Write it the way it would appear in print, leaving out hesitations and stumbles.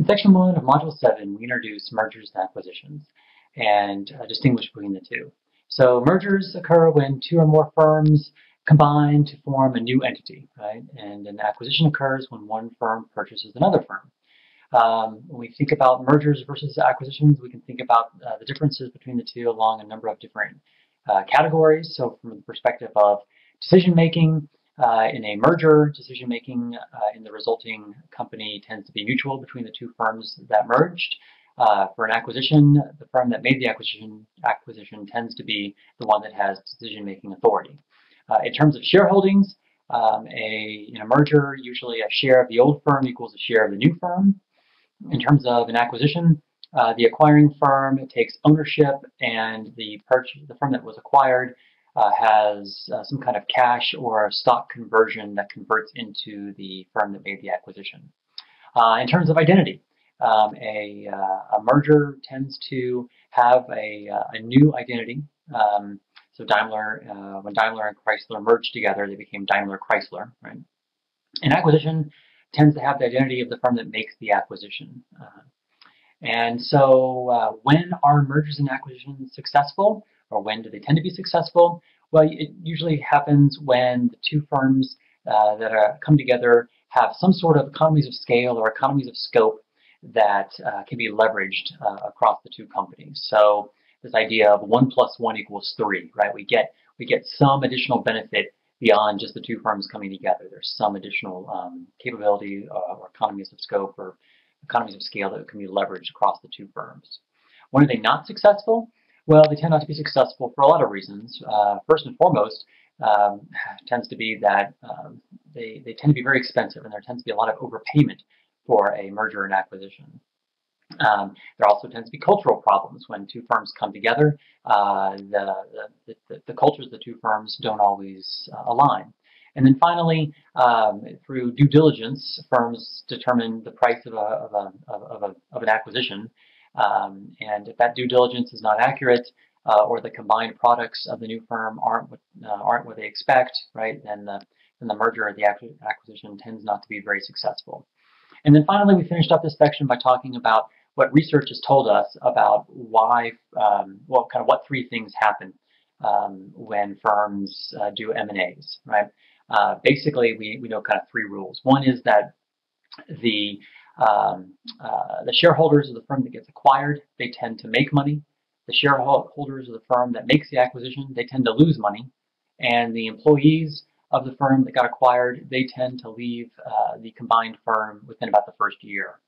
In section 1 of module 7, we introduce mergers and acquisitions and distinguish between the two. So mergers occur when two or more firms combine to form a new entity, right? And an acquisition occurs when one firm purchases another firm. When we think about mergers versus acquisitions, we can think about the differences between the two along a number of different categories. So from the perspective of decision making, in a merger, decision making in the resulting company tends to be mutual between the two firms that merged. For an acquisition, the firm that made the acquisition tends to be the one that has decision making authority. In terms of shareholdings, in a merger, usually a share of the old firm equals a share of the new firm. In terms of an acquisition, the acquiring firm takes ownership, and the firm that was acquired has some kind of cash or stock conversion that converts into the firm that made the acquisition. In terms of identity, a merger tends to have a new identity. So Daimler, when Daimler and Chrysler merged together, they became Daimler Chrysler, right? An acquisition tends to have the identity of the firm that makes the acquisition. And so when are mergers and acquisitions successful, or when do they tend to be successful? Well, it usually happens when the two firms that come together have some sort of economies of scale or economies of scope that can be leveraged across the two companies. So this idea of 1 + 1 = 3, right? We get some additional benefit beyond just the two firms coming together. There's some additional capability or economies of scope or economies of scale that can be leveraged across the two firms. When are they not successful? Well, they tend not to be successful for a lot of reasons. First and foremost, tends to be that they tend to be very expensive, and there tends to be a lot of overpayment for a merger and acquisition. There also tends to be cultural problems when two firms come together. The cultures of the two firms don't always align. And then finally, through due diligence, firms determine the price of an acquisition. And if that due diligence is not accurate, or the combined products of the new firm aren't what they expect, right? Then the merger or the acquisition tends not to be very successful. And then finally, we finished up this section by talking about what research has told us about why, what three things happen when firms do M&As, right? Basically, we know kind of three rules. One is that the shareholders of the firm that gets acquired, they tend to make money. The shareholders of the firm that makes the acquisition, they tend to lose money. And the employees of the firm that got acquired, they tend to leave the combined firm within about the first year.